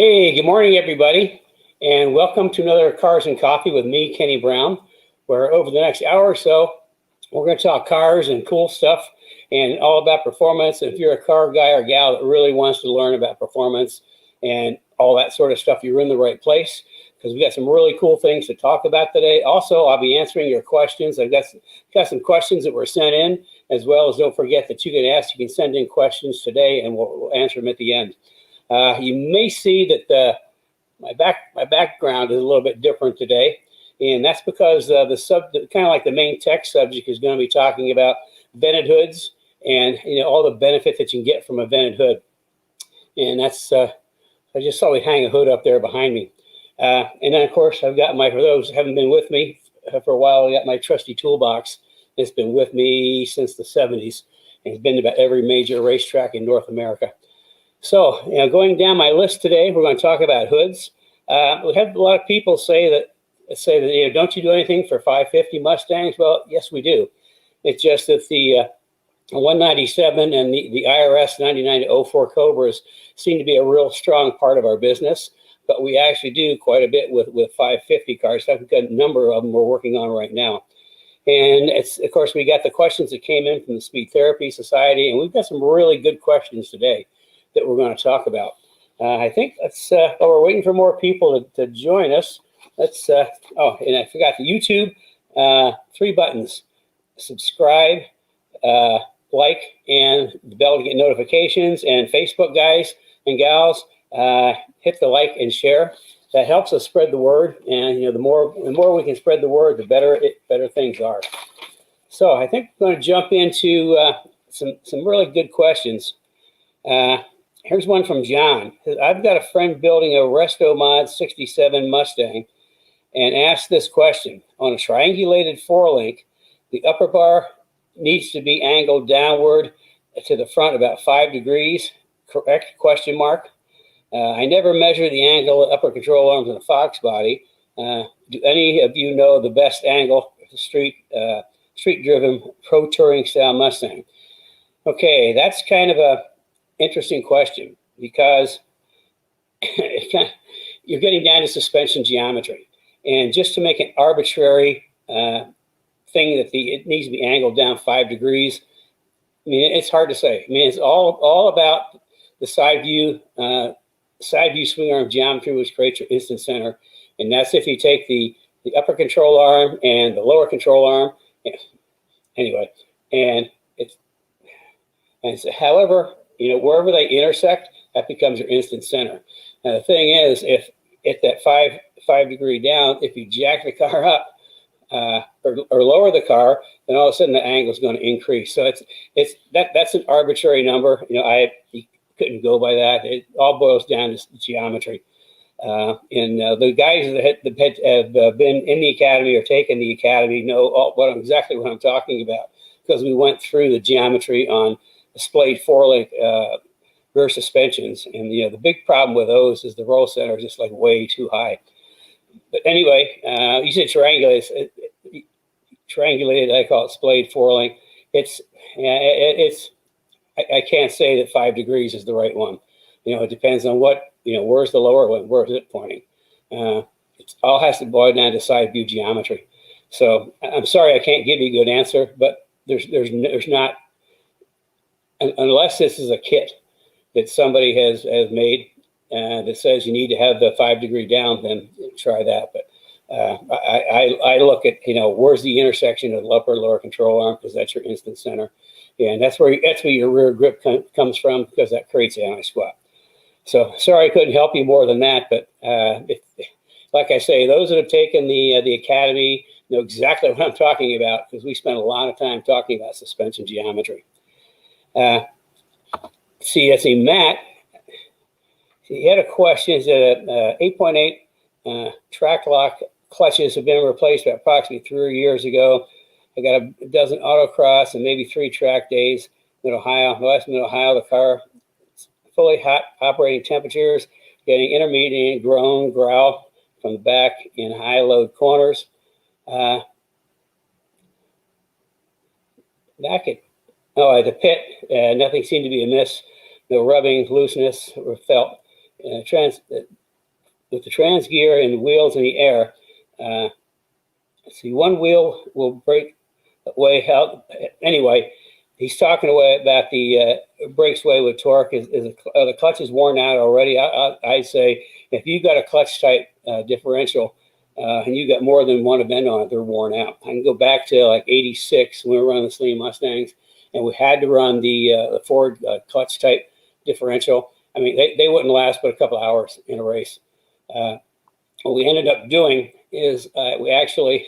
Hey, good morning, everybody, and welcome to another Cars and Coffee with me, Kenny Brown, where over the next hour or so, we're going to talk cars and cool stuff and all about performance. And if you're a car guy or gal that really wants to learn about performance and all that sort of stuff, you're in the right place because we got some really cool things to talk about today. Also, I'll be answering your questions. I've got some questions that were sent in, as well as don't forget that you can send in questions today, and we'll answer them at the end. You may see that my background is a little bit different today, and that's because kind of like the main tech subject is going to be talking about vented hoods and all the benefit that you can get from a vented hood. And that's I just saw we hang a hood up there behind me, and then of course I've got for those who haven't been with me for a while, I got my trusty toolbox. It's been with me since the 70s, and it's been to about every major racetrack in North America. So, going down my list today, we're going to talk about hoods. We have a lot of people say that don't you do anything for 550 Mustangs? Well, yes, we do. It's just that the 197 and the IRS 99-04 Cobras seem to be a real strong part of our business, but we actually do quite a bit with 550 cars. I've got a number of them we're working on right now. And of course, we got the questions that came in from the Speed Therapy Society, and we've got some really good questions today that we're going to talk about. I think we're waiting for more people to join us. And I forgot the YouTube, 3 buttons: subscribe, like, and the bell to get notifications. And Facebook guys and gals, hit the like and share. That helps us spread the word. And the more we can spread the word, the better things are. So I think we're going to jump into some really good questions. Here's one from John. I've got a friend building a Resto Mod 67 Mustang and asked this question. On a triangulated 4-link, the upper bar needs to be angled downward to the front about 5 degrees, correct? Question mark. I never measure the angle of upper control arms in a Fox body. Do any of you know the best angle for the street-driven pro touring style Mustang? Okay, that's kind of a interesting question because you're getting down to suspension geometry, and just to make an arbitrary thing that it needs to be angled down 5 degrees. I mean, it's hard to say. I mean, it's all about the side view swing arm geometry, which creates your instant center, and that's if you take the upper control arm and the lower control arm. Anyway, however, wherever they intersect, that becomes your instant center. Now, the thing is, if at that five degree down, if you jack the car up or lower the car, then all of a sudden the angle is going to increase. So that's an arbitrary number. You couldn't go by that. It all boils down to geometry. And the guys that have been in the academy or taken the academy know exactly what I'm talking about, because we went through the geometry on splayed 4-link rear suspensions, and the big problem with those is the roll center is just like way too high. But anyway, you said triangulated. I call it splayed 4-link. I can't say that 5 degrees is the right one. It depends on where's the lower one, where's it pointing. It all has to boil down to side view geometry. So I'm sorry I can't give you a good answer, but there's not. Unless this is a kit that somebody has made that says you need to have the 5 degree down, then try that. But I look at where's the intersection of the upper and lower control arm, because that's your instant center, and that's where your rear grip comes from, because that creates the anti-squat. So sorry I couldn't help you more than that, but like I say, those that have taken the academy know exactly what I'm talking about, because we spent a lot of time talking about suspension geometry. Matt, he had a question. Is that 8.8 track lock clutches have been replaced about approximately 3 years ago. I got a dozen autocross and maybe 3 track days in Ohio. Last in Ohio, the car fully hot operating temperatures, getting intermediate growl from the back in high load corners. Back at the pit, nothing seemed to be amiss. No rubbing, looseness, or felt. with the trans gear and the wheels in the air. Let's see, one wheel will break way out. Anyway, he's talking away about the breaks way with torque. The clutch is worn out already. I'd say if you got a clutch type differential and you got more than one event on it, they're worn out. I can go back to like '86 when we were running the Slim Mustangs, and we had to run the Ford clutch type differential. I mean, they wouldn't last but a couple hours in a race. What we ended up doing is we actually,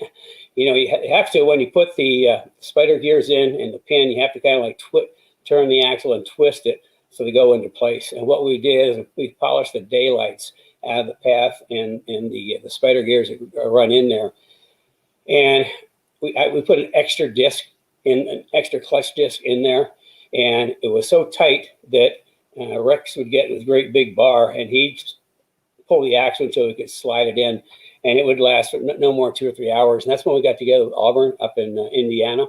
you have to, when you put the spider gears in and the pin, you have to kind of like turn the axle and twist it so they go into place. And what we did is we polished the daylights out of the path and the spider gears that run in there. And we put an extra disc in, an extra clutch disc in there. And it was so tight that Rex would get this great big bar and he'd pull the axle until we could slide it in. And it would last for no more than 2 or 3 hours. And that's when we got together with Auburn up in Indiana.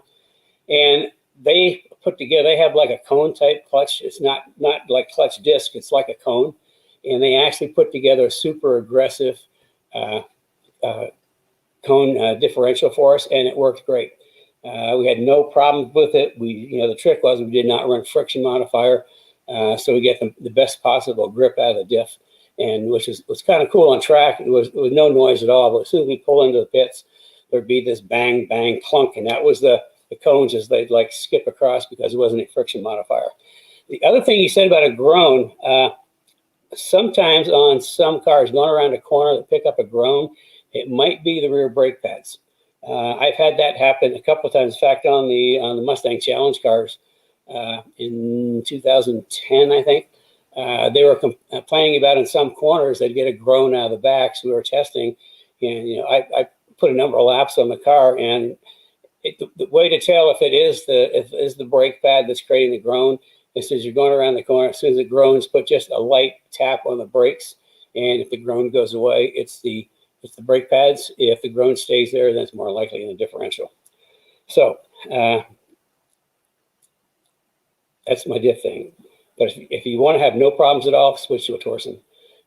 And they put together, they have like a cone type clutch. It's not like clutch disc, it's like a cone. And they actually put together a super aggressive cone differential for us, and it worked great. We had no problems with it. The trick was we did not run friction modifier, so we get the best possible grip out of the diff, and which was kind of cool on track. It was no noise at all, but as soon as we pull into the pits, there'd be this bang, bang, clunk, and that was the cones as they'd like skip across because it wasn't a friction modifier. The other thing he said about a groan, sometimes on some cars going around a corner that pick up a groan, it might be the rear brake pads. I've had that happen a couple of times. In fact, on the Mustang Challenge cars in 2010, I think, they were complaining about in some corners they'd get a groan out of the back. So we were testing, and I put a number of laps on the car, and the way to tell if it is the brake pad that's creating the groan is as you're going around the corner. As soon as it groans, put just a light tap on the brakes, and if the groan goes away, it's the brake pads. If the groan stays there, then it's more likely in the differential. So that's my diff thing. But if you want to have no problems at all, switch to a Torsen.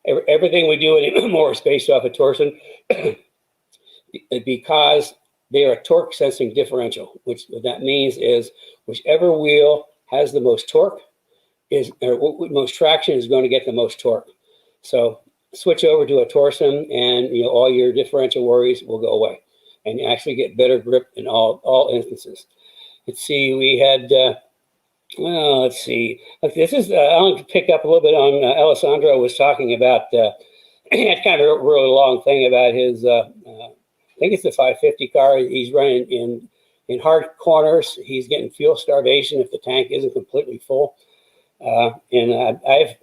Everything we do anymore is based off a Torsen because they are a torque sensing differential, which what that means is whichever wheel has the most torque or most traction is going to get the most torque. So switch over to a Torsen, and all your differential worries will go away, and you actually get better grip in all instances. Let's see, we had let's see. This is I want to pick up a little bit on Alessandro was talking about. He had kind of a really long thing about his. I think it's the 550 car. He's running in hard corners. He's getting fuel starvation if the tank isn't completely full. And I've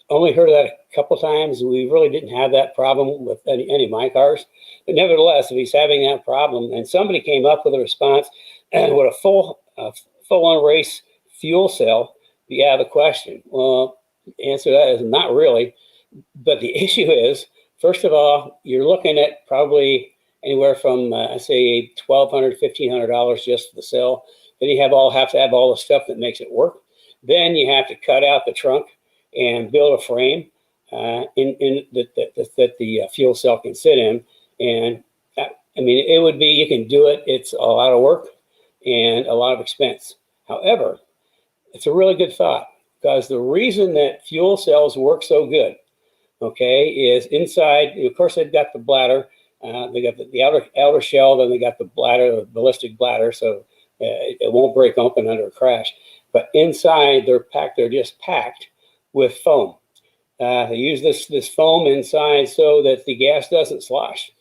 only heard of that a couple times. We really didn't have that problem with any of my cars. But nevertheless, if he's having that problem, and somebody came up with a response with a full-on race fuel cell, be out of the question. Well, the answer to that is not really. But the issue is, first of all, you're looking at probably anywhere from, say, $1,200, $1,500 just for the cell. Then you have to have all the stuff that makes it work. Then you have to cut out the trunk and build a frame that the fuel cell can sit in. And I mean, it would be, you can do it. It's a lot of work and a lot of expense. However, it's a really good thought, because the reason that fuel cells work so good, okay, is inside, of course, they've got the bladder. They got the outer shell, then they got the bladder, the ballistic bladder, so it won't break open under a crash. But inside, they're just packed with foam. They use this foam inside so that the gas doesn't slosh.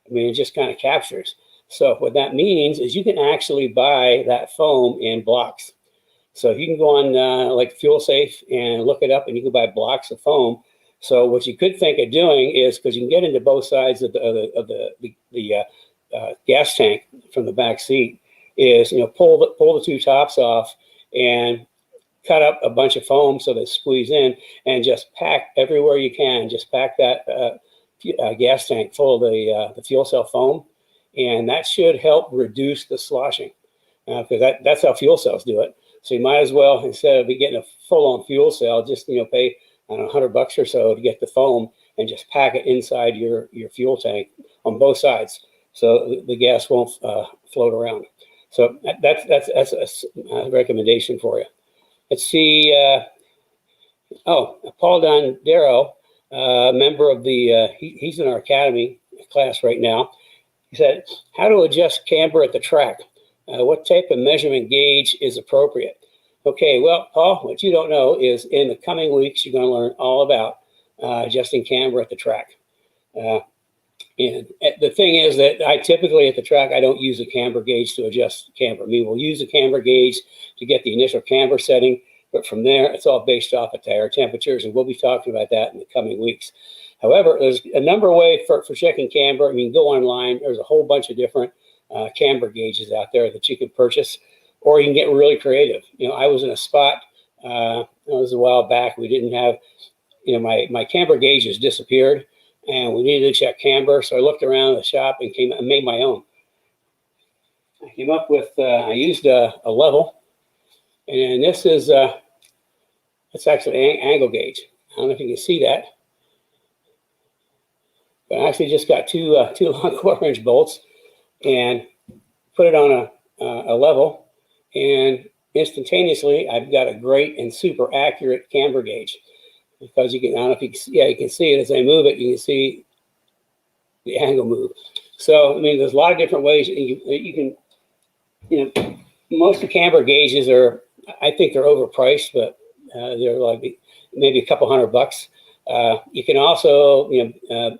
I mean, it just kind of captures. So what that means is you can actually buy that foam in blocks. So you can go on like Fuel Safe and look it up, and you can buy blocks of foam. So what you could think of doing is, because you can get into both sides of the gas tank from the back seat, is pull the two tops off and cut up a bunch of foam so they squeeze in, and just pack everywhere you can. Just pack that gas tank full of the fuel cell foam, and that should help reduce the sloshing, because that's how fuel cells do it. So you might as well, instead of getting a full-on fuel cell, just pay I don't know, $100 or so to get the foam and just pack it inside your fuel tank on both sides, so the gas won't float around. So that's a recommendation for you. Let's see. Oh, Paul Dondero, member of the, he's in our academy class right now. He said, how to adjust camber at the track? What type of measurement gauge is appropriate? Okay, well, Paul, what you don't know is in the coming weeks, you're going to learn all about adjusting camber at the track. And the thing is that I typically at the track, I don't use a camber gauge to adjust camber. I mean, we'll use a camber gauge to get the initial camber setting, but from there, it's all based off of tire temperatures, and we'll be talking about that in the coming weeks. However, there's a number of ways for checking camber. I mean, go online. There's a whole bunch of different camber gauges out there that you can purchase, or you can get really creative. You know, I was in a spot, it was a while back, we didn't have, you know, my camber gauges disappeared, and we needed to check camber. So I looked around the shop and made my own. I came up with, I used a level, and this is, it's actually an angle gauge. I don't know if you can see that, but I actually just got two long 1/4-inch bolts and put it on a level, and instantaneously I've got a great and super accurate camber gauge, because you can, I don't know if you can see, yeah, you can see it as I move it, you can see the angle move. So, I mean, there's a lot of different ways you can, you know, most of the camber gauges are, I think they're overpriced, but they're like maybe a couple $100. You can also, you know,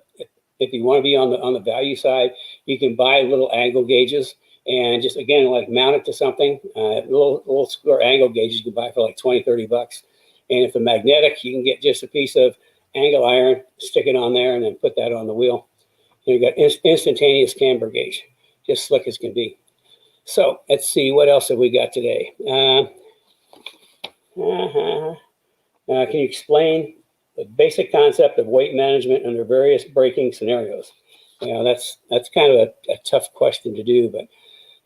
if you want to be on the value side, you can buy little angle gauges and just, again, like mount it to something. Little square angle gauges you can buy for like $20-30. And if they're magnetic, you can get just a piece of angle iron, stick it on there, and then put that on the wheel. And you got instantaneous camber gauge, just slick as can be. So let's see, what else have we got today? Can you explain the basic concept of weight management under various braking scenarios? You know, that's kind of a tough question to do, but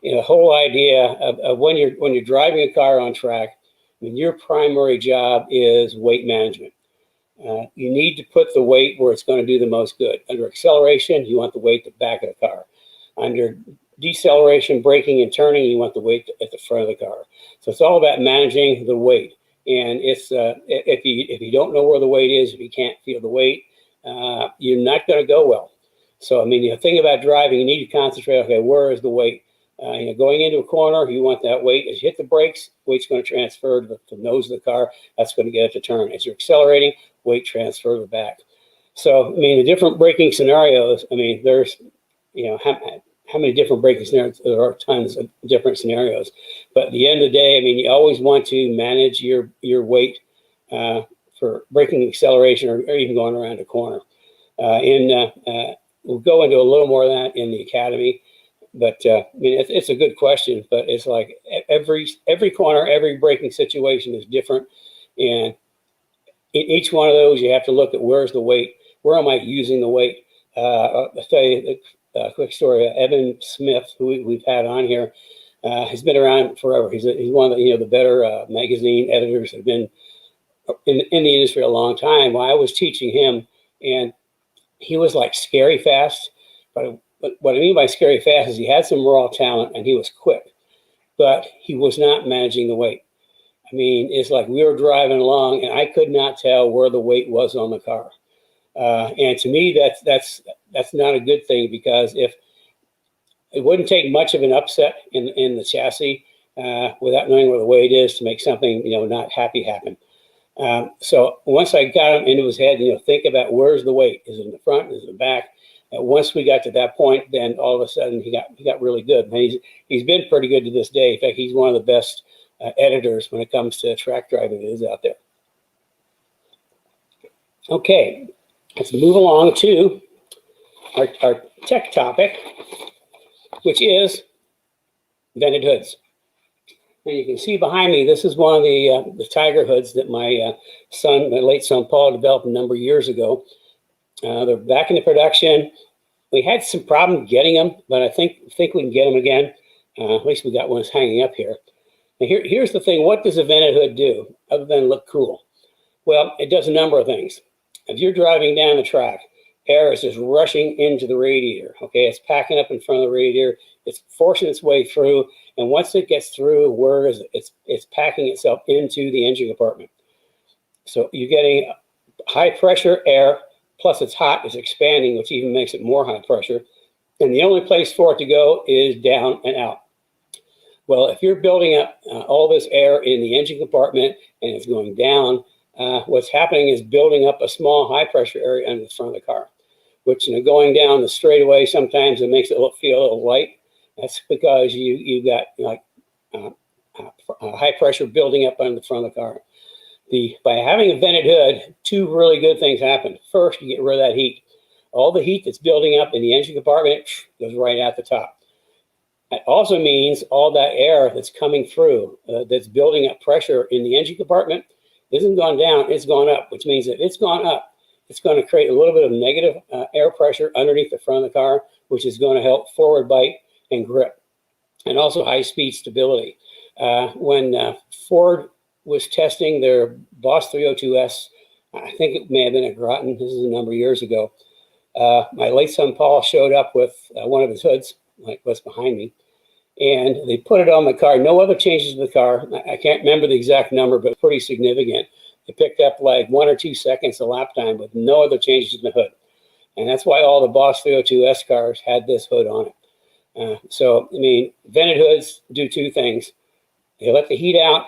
you know, the whole idea of when you're driving a car on track, I mean, your primary job is weight management. You need to put the weight where it's going to do the most good. Under acceleration, you want the weight at the back of the car. Under deceleration, braking, and turning, you want the weight at the front of the car. So it's all about managing the weight. And it's if you don't know where the weight is, if you can't feel the weight, you're not going to go well. So I mean, the thing about driving, you need to concentrate. Okay, where is the weight? You know, going into a corner, you want that weight. As you hit the brakes, weight's going to transfer to the nose of the car. That's going to get it to turn. As you're accelerating, weight transfer to the back. So I mean, the different braking scenarios. I mean, there's, you know, how many different braking scenarios? There are tons of different scenarios. But at the end of the day, I mean, you always want to manage your weight for braking, acceleration, or even going around a corner. We'll go into a little more of that in the academy. But I mean, it's a good question. But it's like every corner, every braking situation is different, and in each one of those, you have to look at where's the weight. Where am I using the weight? I'll tell you a quick story. Evan Smith, who we've had on here, has been around forever. He's one of the, you know, the better magazine editors that have been in the industry a long time. Well, I was teaching him, and he was like scary fast. But what I mean by scary fast is he had some raw talent and he was quick, but he was not managing the weight. I mean, it's like we were driving along and I could not tell where the weight was on the car. And to me, that's not a good thing, because if it wouldn't take much of an upset in the chassis without knowing where the weight is to make something, you know, not happy happen. So once I got him into his head, you know, think about where's the weight? Is it in the front? Is it in the back? And once we got to that point, then all of a sudden he got really good. And he's been pretty good to this day. In fact, he's one of the best editors when it comes to track driving that is out there. Okay, let's move along to our tech topic, which is vented hoods. And you can see behind me, this is one of the Tiger hoods that my late son Paul developed a number of years ago. They're back into production. We had some problem getting them, but I think we can get them again. At least we got one hanging up here. Now here's the thing: what does a vented hood do other than look cool? Well, it does a number of things. If you're driving down the track, air is just rushing into the radiator. Okay, it's packing up in front of the radiator. It's forcing its way through, and once it gets through, where is it? It's packing itself into the engine compartment. So you're getting high pressure air, plus it's hot, it's expanding, which even makes it more high pressure. And the only place for it to go is down and out. Well, if you're building up all this air in the engine compartment and it's going down, what's happening is building up a small high pressure area under the front of the car, which, going down the straightaway, sometimes it makes it feel a little light. That's because you got like high pressure building up under the front of the car. By having a vented hood, two really good things happen. First, you get rid of that heat. All the heat that's building up in the engine compartment goes right at the top. It also means all that air that's coming through, that's building up pressure in the engine compartment, isn't gone down, it's gone up, which means that it's gone up. It's going to create a little bit of negative air pressure underneath the front of the car, which is going to help forward bite and grip, and also high-speed stability. When Ford was testing their Boss 302S, I think it may have been at Groton, this is a number of years ago, my late son Paul showed up with one of his hoods, like what's behind me, and they put it on the car. No other changes to the car. I can't remember the exact number, but pretty significant. It picked up like 1 or 2 seconds of lap time with no other changes in the hood. And that's why all the Boss 302S cars had this hood on it. So, I mean, vented hoods do two things. They let the heat out,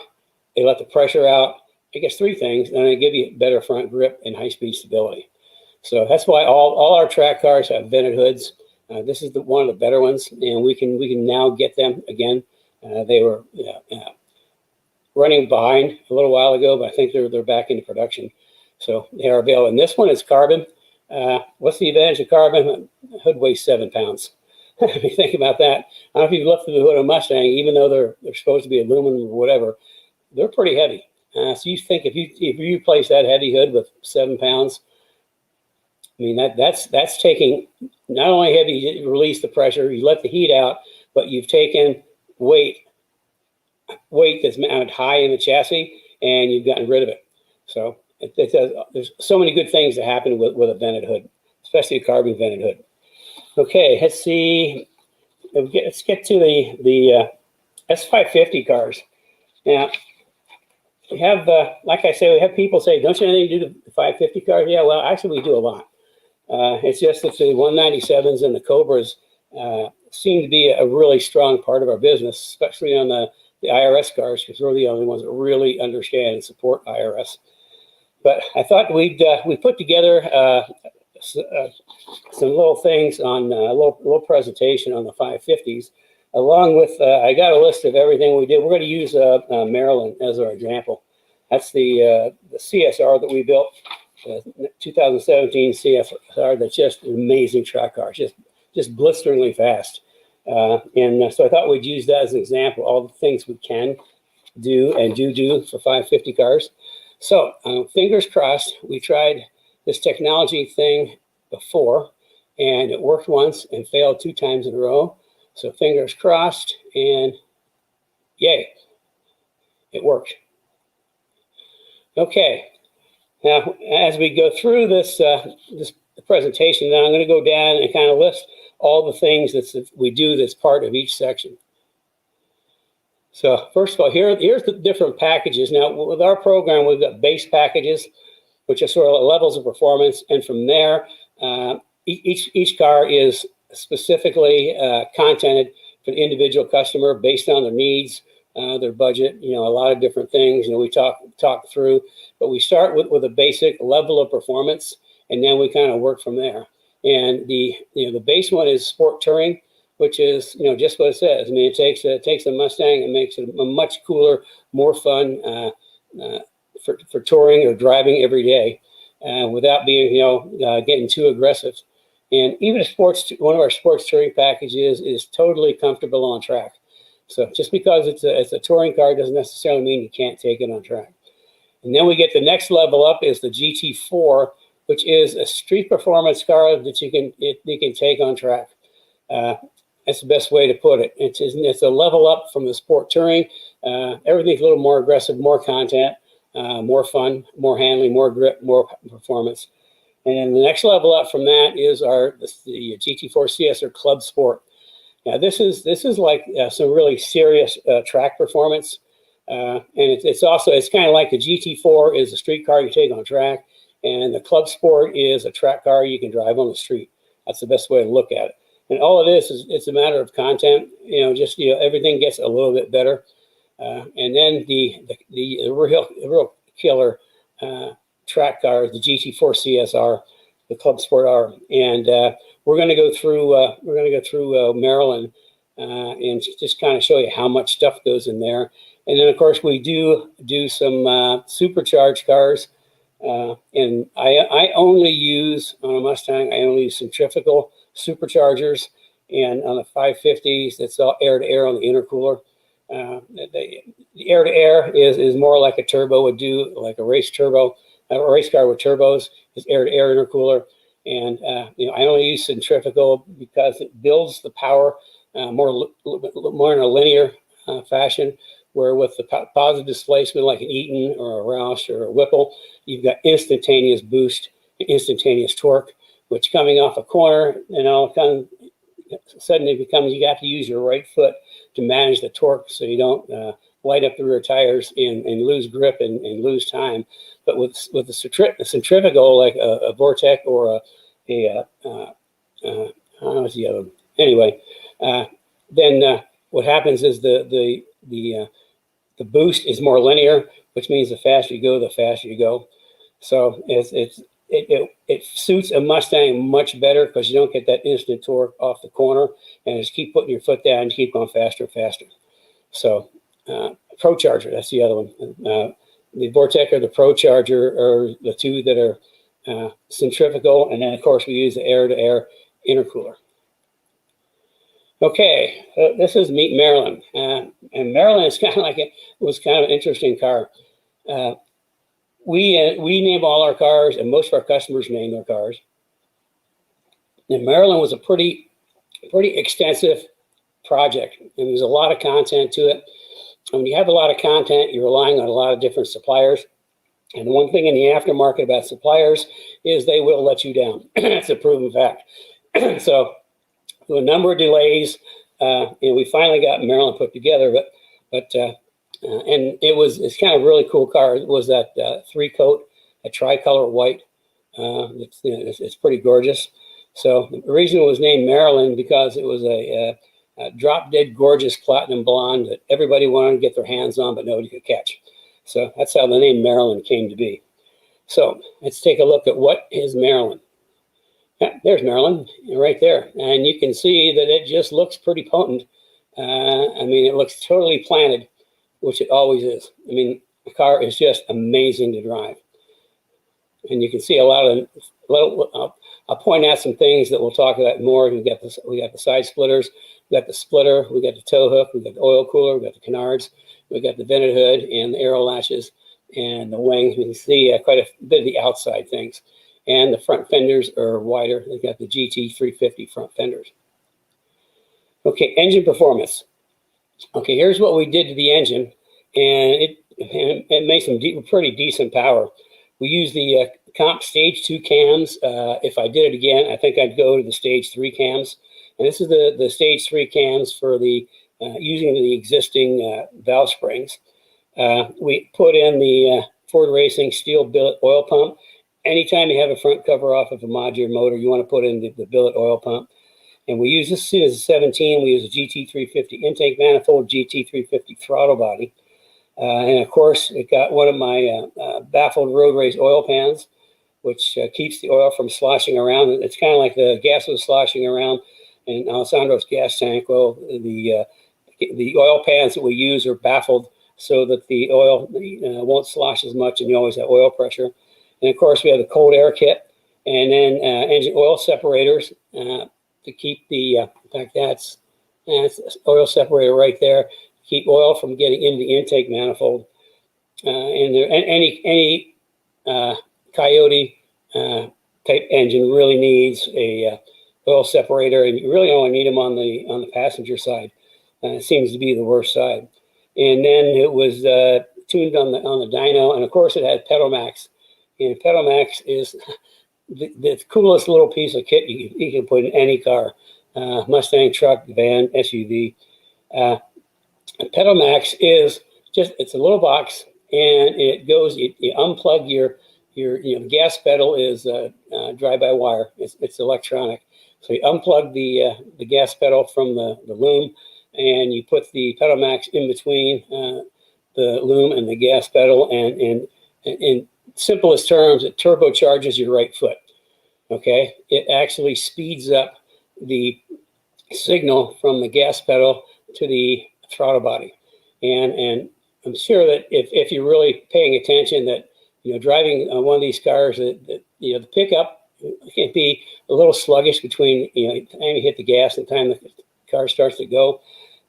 they let the pressure out. I guess 3 things, and they give you better front grip and high-speed stability. So that's why all our track cars have vented hoods. This is one of the better ones, and we can now get them again. They were running behind a little while ago, but I think they're back into production. So they are available. And this one is carbon. What's the advantage of carbon? The hood weighs 7 pounds. If you think about that, I don't know if you've looked through the hood of a Mustang, even though they're supposed to be aluminum or whatever, they're pretty heavy. So you think if you replace that heavy hood with 7 pounds, I mean, that's taking, not only have you released the pressure, you let the heat out, but you've taken weight that's mounted high in the chassis, and you've gotten rid of it. So there's so many good things that happen with a vented hood, especially a carbon vented hood. Okay, let's see. Let's get to the S550 cars. Now, we have, like I say, we have people say, don't you know anything to do with the 550 cars? Yeah, well, actually, we do a lot. It's just that the 197s and the Cobras seem to be a really strong part of our business, especially on the IRS cars, because we're the only ones that really understand and support IRS. But I thought we put together some little things on a little presentation on the 550s, along with I got a list of everything we did. We're going to use Maryland as our example. That's the CSR that we built. 2017 CSR, that's just an amazing track car, just blisteringly fast. And so I thought we'd use that as an example, all the things we can do and do for 550 cars. So fingers crossed, we tried this technology thing before, and it worked once and failed 2 times in a row. So fingers crossed, and yay, it worked. Okay. Now, as we go through this presentation, then I'm going to go down and kind of list all the things that we do that's part of each section. So first of all, here's the different packages. Now, with our program, we've got base packages, which are sort of levels of performance. And from there, each car is specifically contented for the individual customer based on their needs, their budget, a lot of different things. We talk through, but we start with a basic level of performance, and then we kind of work from there. And the base one is sport touring, which is just what it says. I mean, it takes a Mustang and makes it a much cooler, more fun for touring or driving every day, without being getting too aggressive. And even one of our sports touring packages is totally comfortable on track. So just because it's a touring car doesn't necessarily mean you can't take it on track. And then we get the next level up is the GT4, which is a street performance car that you can take on track. That's the best way to put it. It's a level up from the sport touring. Everything's a little more aggressive, more content. more fun, more handling, more grip, more performance. And then the next level up from that is the GT4 CS or Club Sport. Now this is like some really serious track performance, and it's kind of like the GT4 is a street car you take on track, and the Club Sport is a track car you can drive on the street. That's the best way to look at it. And all it is it's a matter of content. Just everything gets a little bit better, and then the real killer track car is the GT4 CSR, the Club Sport R, and we're going to go through Maryland and just kind of show you how much stuff goes in there. And then of course we do some supercharged cars, and I only use on a Mustang, I only use centrifugal superchargers, and on the 550s it's all air-to-air on the intercooler. The air-to-air is more like a turbo would do, like a race turbo. A race car with turbos is air-to-air intercooler, and I only use centrifugal because it builds the power more in a linear fashion. Where with the positive displacement, like an Eaton or a Roush or a Whipple, you've got instantaneous boost, instantaneous torque, which coming off a corner, suddenly becomes you have to use your right foot to manage the torque so you don't light up the rear tires and lose grip and lose time. But with the centrifugal, like a Vortec or what's the other? Anyway, then what happens is the boost is more linear, which means the faster you go, the faster you go. So it suits a Mustang much better because you don't get that instant torque off the corner, and just keep putting your foot down and keep going faster and faster. So Pro Charger, that's the other one. The Vortec or the Pro Charger are the two that are centrifugal, and then of course we use the air-to-air intercooler. Okay, this is Meet Maryland, and Maryland is was kind of an interesting car. We name all our cars, and most of our customers name their cars. And Maryland was a pretty extensive project, and there's a lot of content to it. And when you have a lot of content, you're relying on a lot of different suppliers. And the one thing in the aftermarket about suppliers is they will let you down. That's a proven fact. So a number of delays, and we finally got Maryland put together. And it's kind of a really cool car. It was that 3-coat, a tricolor white. It's pretty gorgeous. So the reason it was named Maryland because it was a drop dead gorgeous platinum blonde that everybody wanted to get their hands on, but nobody could catch. So that's how the name Maryland came to be. So let's take a look at what is Maryland. Yeah, there's Maryland right there. And you can see that it just looks pretty potent. I mean, it looks totally planted, which it always is. I mean, the car is just amazing to drive. And you can see a lot of, I'll point out some things that we'll talk about more. We got the side splitters, we got the splitter, we got the tow hook, we got the oil cooler, we got the canards, we got the vented hood and the aero latches and the wing. You can see quite a bit of the outside things. And the front fenders are wider. They've got the GT350 front fenders. Okay, engine performance. Okay, here's what we did to the engine, and it made some pretty decent power. We used the comp stage 2 cams. If I did it again, I think I'd go to the stage 3 cams. And this is the stage 3 cams for the using the existing valve springs. We put in the Ford Racing steel billet oil pump. Anytime you have a front cover off of a modular motor, you want to put in the billet oil pump. And we use this as a 17. We use a GT350 intake manifold, GT350 throttle body. And of course, it got one of my baffled road race oil pans, which keeps the oil from sloshing around. It's kind of like the gas was sloshing around in Alessandro's gas tank. Well, the oil pans that we use are baffled so that the oil won't slosh as much, and you always have oil pressure. And of course, we have the cold air kit, and then engine oil separators to keep the, in fact, that's oil separator right there, keep oil from getting into the intake manifold. And any Coyote type engine really needs a oil separator, and you really only need them on the passenger side. It seems to be the worst side. And then it was tuned on the dyno, and of course it had pedal max. And pedal max is the coolest little piece of kit you can put in any car, Mustang, truck, van, SUV. Pedal max is just, it's a little box, and it goes, you unplug your gas pedal is drive-by-wire. It's electronic. So you unplug the gas pedal from the loom, and you put the pedal max in between the loom and the gas pedal, and in simplest terms, it turbocharges your right foot. Okay, it actually speeds up the signal from the gas pedal to the throttle body, and I'm sure that if you're really paying attention, that driving one of these cars, that the pickup can be a little sluggish between the time you hit the gas and the time the car starts to go.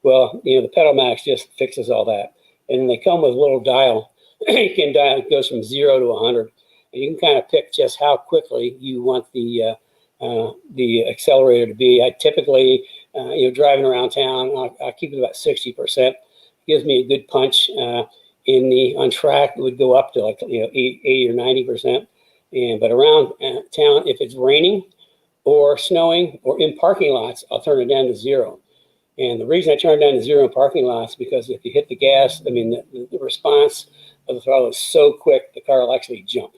Well, the pedal max just fixes all that, and they come with a little dial. You can dial, it goes from 0 to 100, and you can kind of pick just how quickly you want the accelerator to be. I typically, driving around town, I'll keep it about 60%. Gives me a good punch. On track, it would go up to like 80 or 90%. But around town, if it's raining or snowing or in parking lots, I'll turn it down to 0. And the reason I turn it down to 0 in parking lots, because if you hit the gas, I mean, the response of the throttle is so quick, the car will actually jump.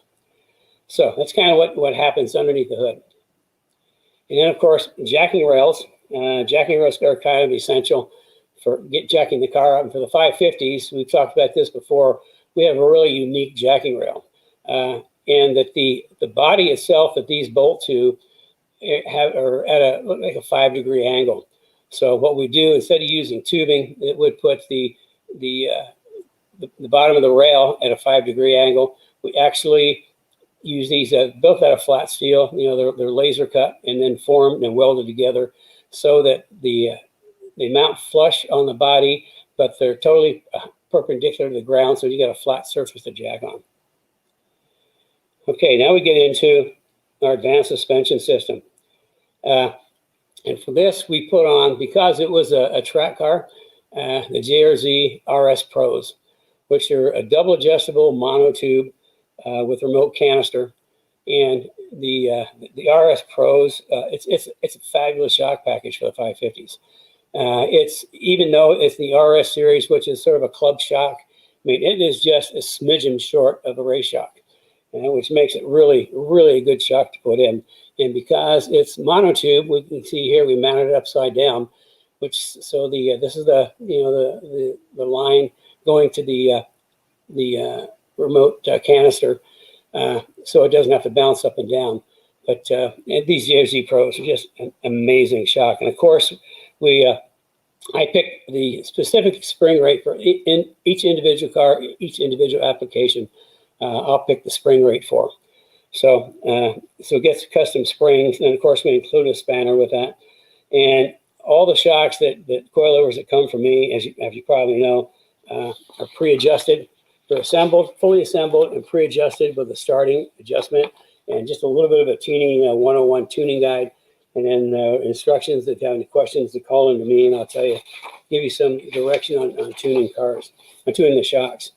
So that's kind of what happens underneath the hood. And then, of course, jacking rails. Jacking rails are kind of essential for jacking the car up. And for the 550s, we've talked about this before, we have a really unique jacking rail. And that the body itself that these bolt to are at look like a 5-degree angle. So what we do, instead of using tubing, it would put the bottom of the rail at a 5-degree angle. We actually use these built out of flat steel. They're laser cut and then formed and welded together so that they mount flush on the body, but they're totally perpendicular to the ground, so you got a flat surface to jack on. Okay, now we get into our advanced suspension system. And for this, we put on, because it was a track car, the JRZ RS Pros, which are a double adjustable monotube with remote canister. And the RS Pros, it's a fabulous shock package for the 550s. Even though it's the RS series, which is sort of a club shock, I mean, it is just a smidgen short of a race shock, which makes it really, really a good shock to put in. And because it's monotube, we can see here we mounted it upside down, this is the line going to the remote canister, so it doesn't have to bounce up and down. But these JRZ Pros are just an amazing shock. And of course, I picked the specific spring rate for each individual car, each individual application. I'll pick the spring rate for. So it gets custom springs, and of course we include a spanner with that. And all the shocks that coilovers that come from me, as you probably know, are pre-adjusted. They're fully assembled and pre-adjusted with a starting adjustment and just a little bit of a tuning 101 tuning guide, and then instructions. If you have any questions, to call into me, and I'll give you some direction on tuning cars, on tuning the shocks.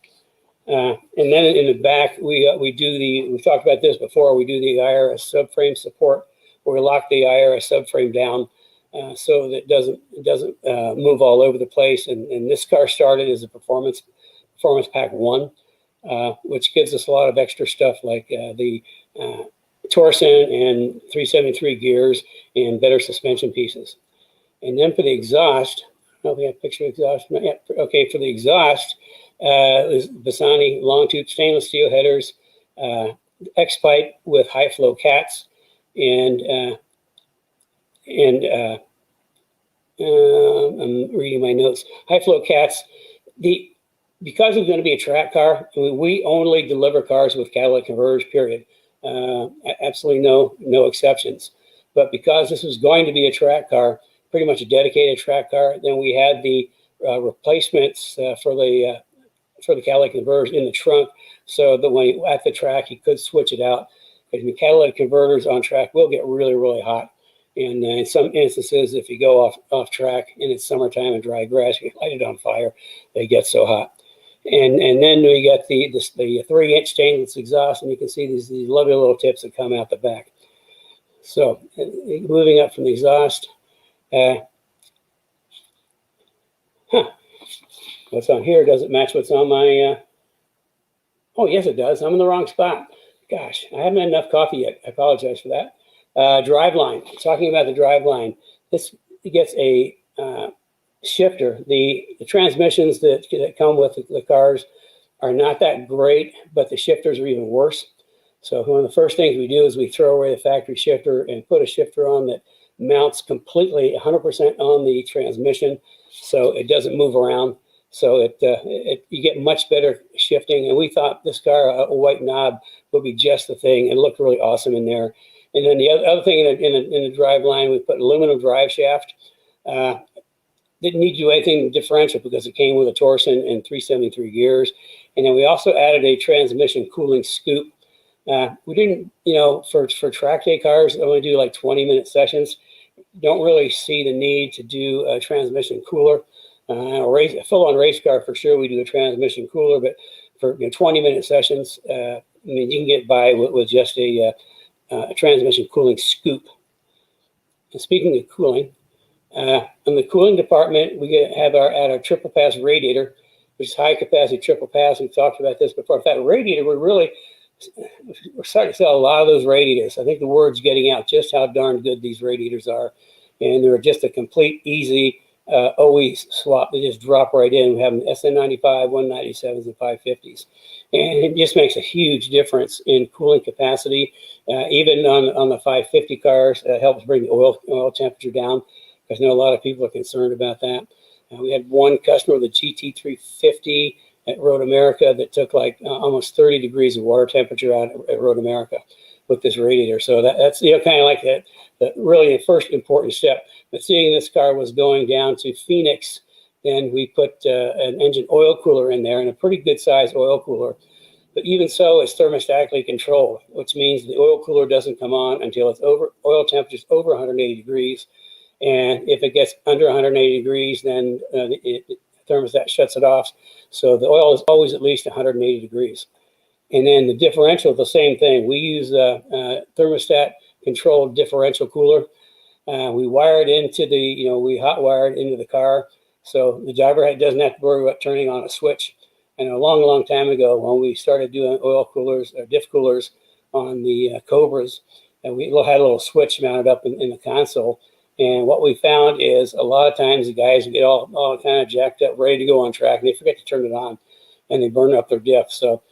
And then in the back, we've talked about this before, we do the IRS subframe support, where we lock the IRS subframe down so that it doesn't move all over the place. And this car started as a Performance Pack 1, which gives us a lot of extra stuff like the Torsen and 373 gears and better suspension pieces. And then for the exhaust, I don't know if we have a picture of exhaust. Yeah, okay, for the exhaust, is Bassani long tube stainless steel headers, X-pipe with high flow cats, and I'm reading my notes. High flow cats. Because it's going to be a track car, we only deliver cars with catalytic converters. Period. Absolutely no exceptions. But because this was going to be a track car, pretty much a dedicated track car, then we had the replacements for the catalytic converters in the trunk, so that when at the track you could switch it out. Because the catalytic converters on track will get really, really hot. And in some instances, if you go off track and it's summertime and dry grass, you light it on fire, they get so hot. And then we got the 3-inch stainless exhaust, and you can see these lovely little tips that come out the back. So moving up from the exhaust, what's on here doesn't match what's on my, oh yes it does, I'm in the wrong spot. Gosh, I haven't had enough coffee yet, I apologize for that. Drive line, talking about the drive line, this gets a shifter. The transmissions that come with the cars are not that great, but the shifters are even worse. So one of the first things we do is we throw away the factory shifter and put a shifter on that mounts completely 100% on the transmission, so it doesn't move around. So you get much better shifting. And we thought this car, a white knob, would be just the thing. It looked really awesome in there. And then the other thing in the drive line, we put aluminum drive shaft. Didn't need to do anything differential because it came with a Torsen and 373 gears. And then we also added a transmission cooling scoop. We didn't, for track day cars, only do like 20-minute sessions. Don't really see the need to do a transmission cooler. A full-on race car, for sure, we do a transmission cooler, but for 20-minute sessions, I mean, you can get by with just a transmission cooling scoop. And speaking of cooling, in the cooling department, we have our triple pass radiator, which is high capacity triple pass. We've talked about this before. That radiator, we're starting to sell a lot of those radiators. I think the word's getting out just how darn good these radiators are, and they're just a complete easy OE swap. They just drop right in. We have an SN95, 197s, and 550s, and it just makes a huge difference in cooling capacity. Even on the 550 cars, helps bring the oil temperature down, because I know a lot of people are concerned about that. We had one customer with a GT350 at Road America that took like almost 30 degrees of water temperature out at Road America with this radiator. So that's kind of like the really the first important step. But seeing this car was going down to Phoenix, then we put an engine oil cooler in there, and a pretty good sized oil cooler. But even so, it's thermostatically controlled, which means the oil cooler doesn't come on until oil temperature is over 180 degrees. And if it gets under 180 degrees, then the thermostat shuts it off. So the oil is always at least 180 degrees. And then the differential, the same thing. We use a thermostat controlled differential cooler. We wired into we hot wired into the car, so the driver doesn't have to worry about turning on a switch. And a long, long time ago, when we started doing oil coolers or diff coolers on the Cobras, and we had a little switch mounted up in the console. And what we found is a lot of times the guys get all kind of jacked up, ready to go on track, and they forget to turn it on, and they burn up their diff. So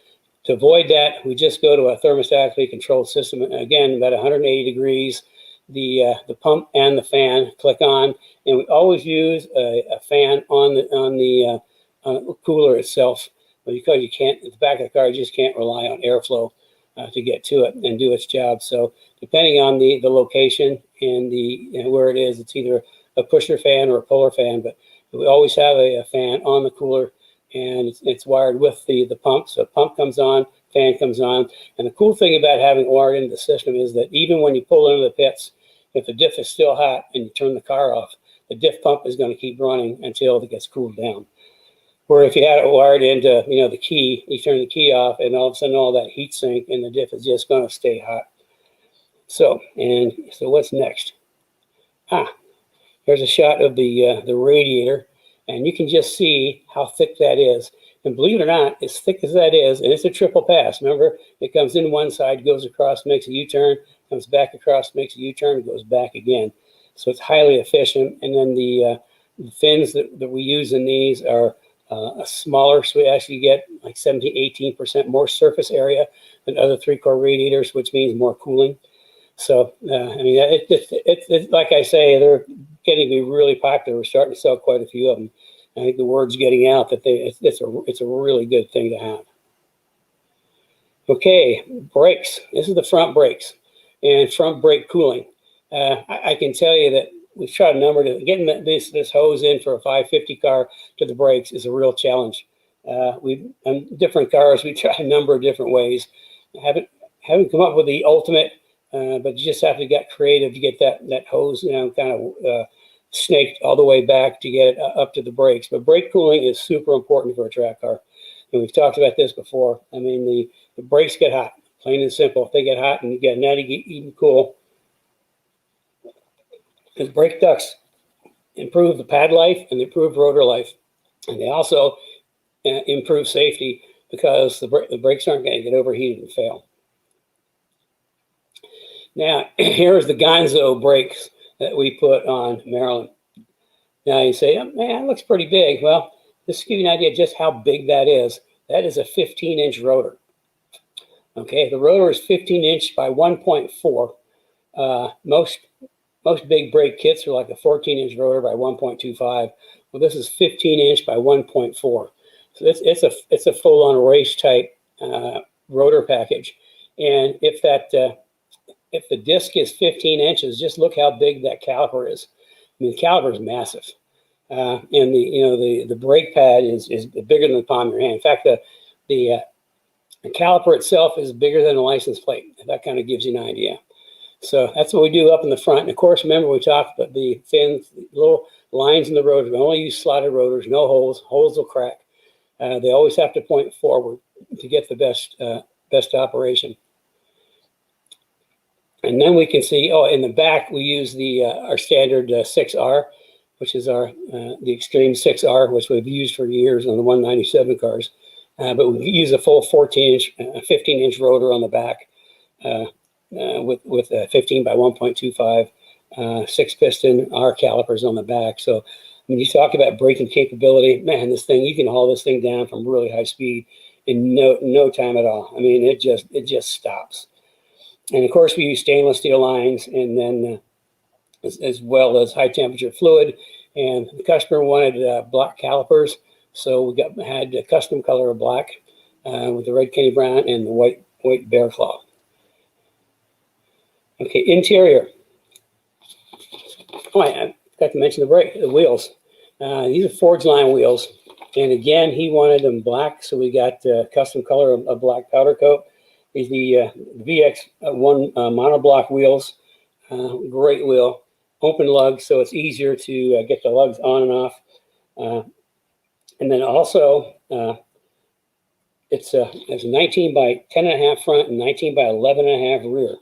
to avoid that, we just go to a thermostatically controlled system. And again, about 180 degrees, the pump and the fan click on, and we always use a fan on the cooler itself, because you can't, at the back of the car, you just can't rely on airflow to get to it and do its job. So depending on the location and where it is, it's either a pusher fan or a puller fan, but we always have a fan on the cooler, and it's wired with the pump. So pump comes on, fan comes on. And the cool thing about having wired into the system is that even when you pull into the pits, if the diff is still hot and you turn the car off, the diff pump is going to keep running until it gets cooled down. Where if you had it wired into the key, you turn the key off, and all of a sudden all that heat sink and the diff is just going to stay hot. So what's next? Here's a shot of the radiator, and you can just see how thick that is. And believe it or not, as thick as that is, and it's a triple pass. Remember, it comes in one side, goes across, makes a U-turn, comes back across, makes a U-turn, goes back again. So it's highly efficient. And then the fins that we use in these are smaller, so we actually get like 17–18% more surface area than other 3-core radiators, which means more cooling. So I mean, it's like I say, they're getting to be really popular. We're starting to sell quite a few of them. I think the word's getting out that it's a really good thing to have. Okay, brakes. This is the front brakes and front brake cooling. I can tell you that we've tried a number of getting this hose in for a 550 car to the brakes is a real challenge. On different cars, we tried a number of different ways. Haven't come up with the ultimate, but you just have to get creative to get that hose, kind of snaked all the way back to get it up to the brakes. But brake cooling is super important for a track car. And we've talked about this before. I mean, the brakes get hot, plain and simple. If they get hot and you get natty even cool, because brake ducts improve the pad life and they improve rotor life. And they also improve safety because the brakes aren't going to get overheated and fail. Now, here's the Gonzo brakes that we put on Maryland. Now you say, oh, man, that looks pretty big. Well, just to give you an idea of just how big that is a 15-inch rotor. Okay, the rotor is 15-inch by 1.4. Most big brake kits are like a 14-inch rotor by 1.25. Well, this is 15-inch by 1.4. So it's a full-on race type rotor package. And if the disc is 15 inches, just look how big that caliper is. I mean, the caliper is massive, and the brake pad is bigger than the palm of your hand. In fact, the caliper itself is bigger than a license plate. That kind of gives you an idea. So that's what we do up in the front. And of course, remember we talked about the thin little lines in the rotors. We only use slotted rotors, no holes. Holes will crack. They always have to point forward to get the best operation. And then we can see, in the back we use our standard 6R, which is the Extreme 6R, which we've used for years on the 197 cars. But we use a full 14-inch, 15-inch rotor on the back with a 15 by 1.25 6-piston R calipers on the back. So when you talk about braking capability, man, you can haul this thing down from really high speed in no time at all. I mean, it just stops. And of course, we use stainless steel lines, and then as well as high temperature fluid. And the customer wanted black calipers, so we had a custom color of black with the red Kenny Brown and the white bear claw. Okay, interior. Oh, I forgot to mention the wheels. These are Ford's line wheels, and again, he wanted them black, so we got custom color of black powder coat. These the VX1 monoblock wheels. Great wheel, open lug, so it's easier to get the lugs on and off. And then also, it's 19 by 10.5 front and 19 by 11.5 rear.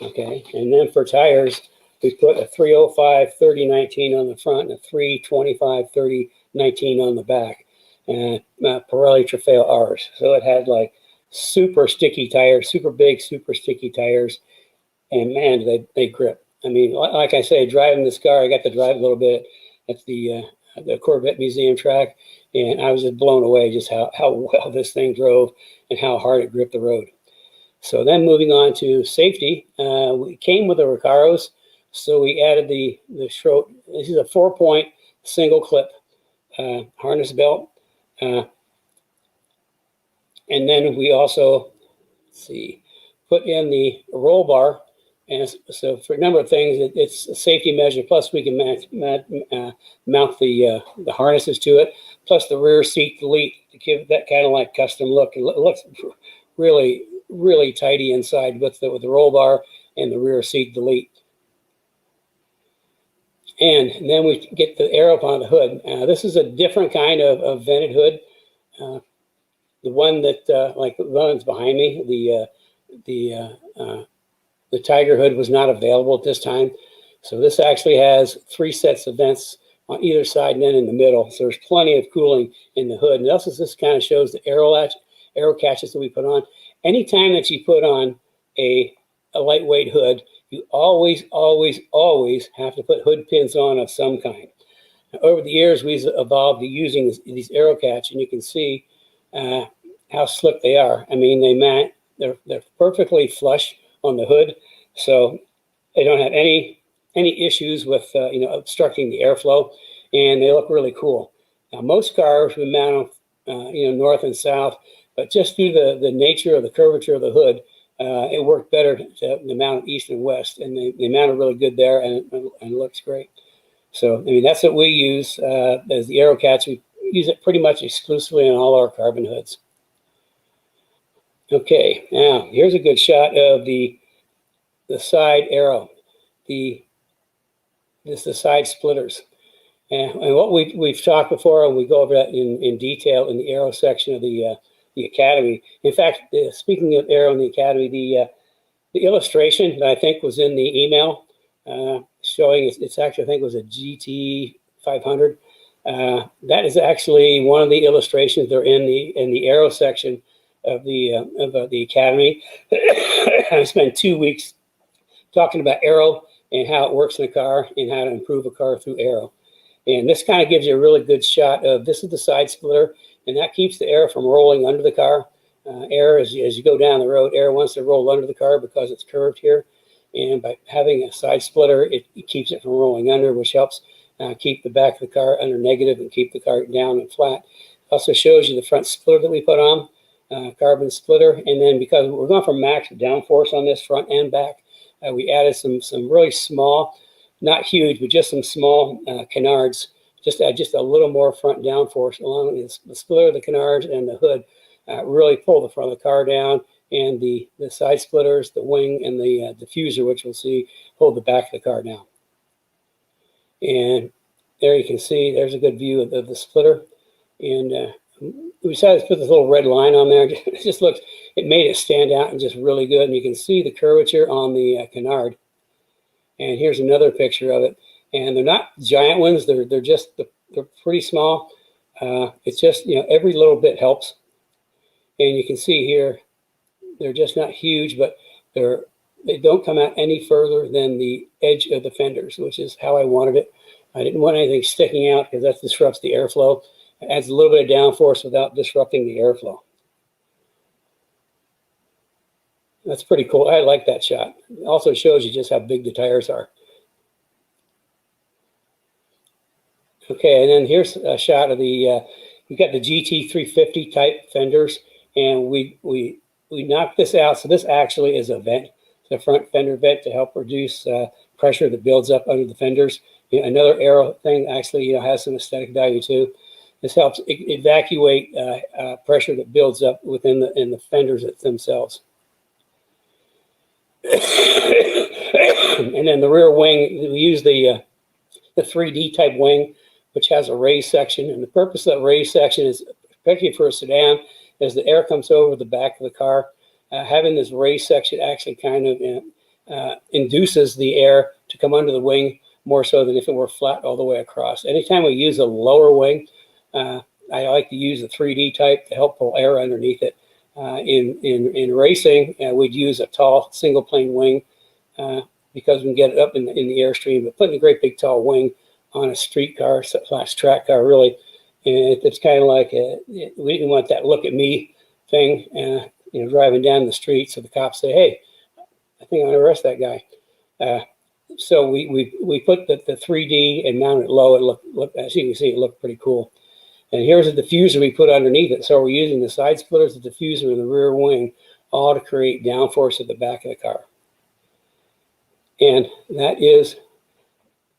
Okay, and then for tires, we put a 305/30/19 on the front and a 325/30/19 on the back, and Pirelli Trofeo R's. So it had like super sticky tires, super big, super sticky tires, and man, they grip. I mean, like I say, driving this car, I got to drive a little bit at the Corvette Museum track, and I was just blown away just how well this thing drove and how hard it gripped the road. So then moving on to safety, we came with the Recaros, so we added the Schroet. This is a 4-point single clip harness belt. And then we also, put in the roll bar. And so for a number of things, it's a safety measure. Plus we can mount the harnesses to it. Plus the rear seat delete to give that kind of like custom look. It looks really, really tidy inside with the roll bar and the rear seat delete. And then we get the aero on the hood. This is a different kind of vented hood. The one that, like the one that's behind me, the Tiger hood was not available at this time. So this actually has 3 sets of vents on either side and then in the middle. So there's plenty of cooling in the hood. And also this kind of shows the aero catches that we put on. Anytime that you put on a lightweight hood, you always, always, always have to put hood pins on of some kind. Now, over the years, we've evolved to using these AeroCats, and you can see how slick they are. I mean, they're perfectly flush on the hood, so they don't have any issues with obstructing the airflow, and they look really cool. Now, most cars we mount north and south, but just through the nature of the curvature of the hood, it worked better to mount east and west, and they mounted really good there, and it looks great. So I mean, that's what we use as the AeroCats. We use it pretty much exclusively on all our carbon hoods. Okay, now here's a good shot of the side aero, the side splitters. And what we've talked before, and we go over that in detail in the Aero section of the Academy. In fact, speaking of Aero in the Academy, the illustration that I think was in the email showing it's actually, I think it was a GT 500. That is actually one of the illustrations. They're in the Aero section of the Academy. I spent 2 weeks talking about Aero and how it works in a car and how to improve a car through Aero. And this kind of gives you a really good shot of, this is the side splitter, and that keeps the air from rolling under the car. Air, as you go down the road, air wants to roll under the car because it's curved here. And by having a side splitter, it keeps it from rolling under, which helps keep the back of the car under negative and keep the car down and flat. Also shows you the front splitter that we put on, carbon splitter. And then because we're going from max downforce on this front and back, we added some really small, not huge, but just some small canards, just a little more front downforce along the splitter, the canards, and the hood. Really pull the front of the car down, and the side splitters, the wing, and the diffuser, which we'll see, hold the back of the car down. And there you can see, there's a good view of the splitter. And we decided to put this little red line on there. It just looks, it made it stand out and just really good. And you can see the curvature on the canard. And here's another picture of it. And they're not giant ones. They're pretty small. It's just, every little bit helps. And you can see here, they're just not huge, but they don't come out any further than the edge of the fenders, which is how I wanted it. I didn't want anything sticking out because that disrupts the airflow. It adds a little bit of downforce without disrupting the airflow. That's pretty cool. I like that shot. It also shows you just how big the tires are. Okay, and then here's a shot of the, we've got the GT 350 type fenders, and we knocked this out. So this actually is a vent. It's a front fender vent to help reduce pressure that builds up under the fenders. Another Aero thing actually has some aesthetic value too. This helps evacuate pressure that builds up within the fenders themselves. And then the rear wing, we use the 3D type wing, which has a raised section. And the purpose of that raised section is, especially for a sedan, as the air comes over the back of the car, having this raised section actually kind of induces the air to come under the wing more so than if it were flat all the way across. Anytime we use a lower wing, I like to use the 3D type to help pull air underneath it. In racing, we'd use a tall single plane wing because we can get it up in the airstream. But putting a great big tall wing on a street car / track car, really, it's kind of like we didn't want that look at me thing, driving down the street. So the cops say, "Hey, I think I'm gonna arrest that guy." So we put the 3D and mounted it low. It looked, as you can see, it looked pretty cool. And here's a diffuser we put underneath it. So we're using the side splitters, the diffuser, and the rear wing, all to create downforce at the back of the car. And that is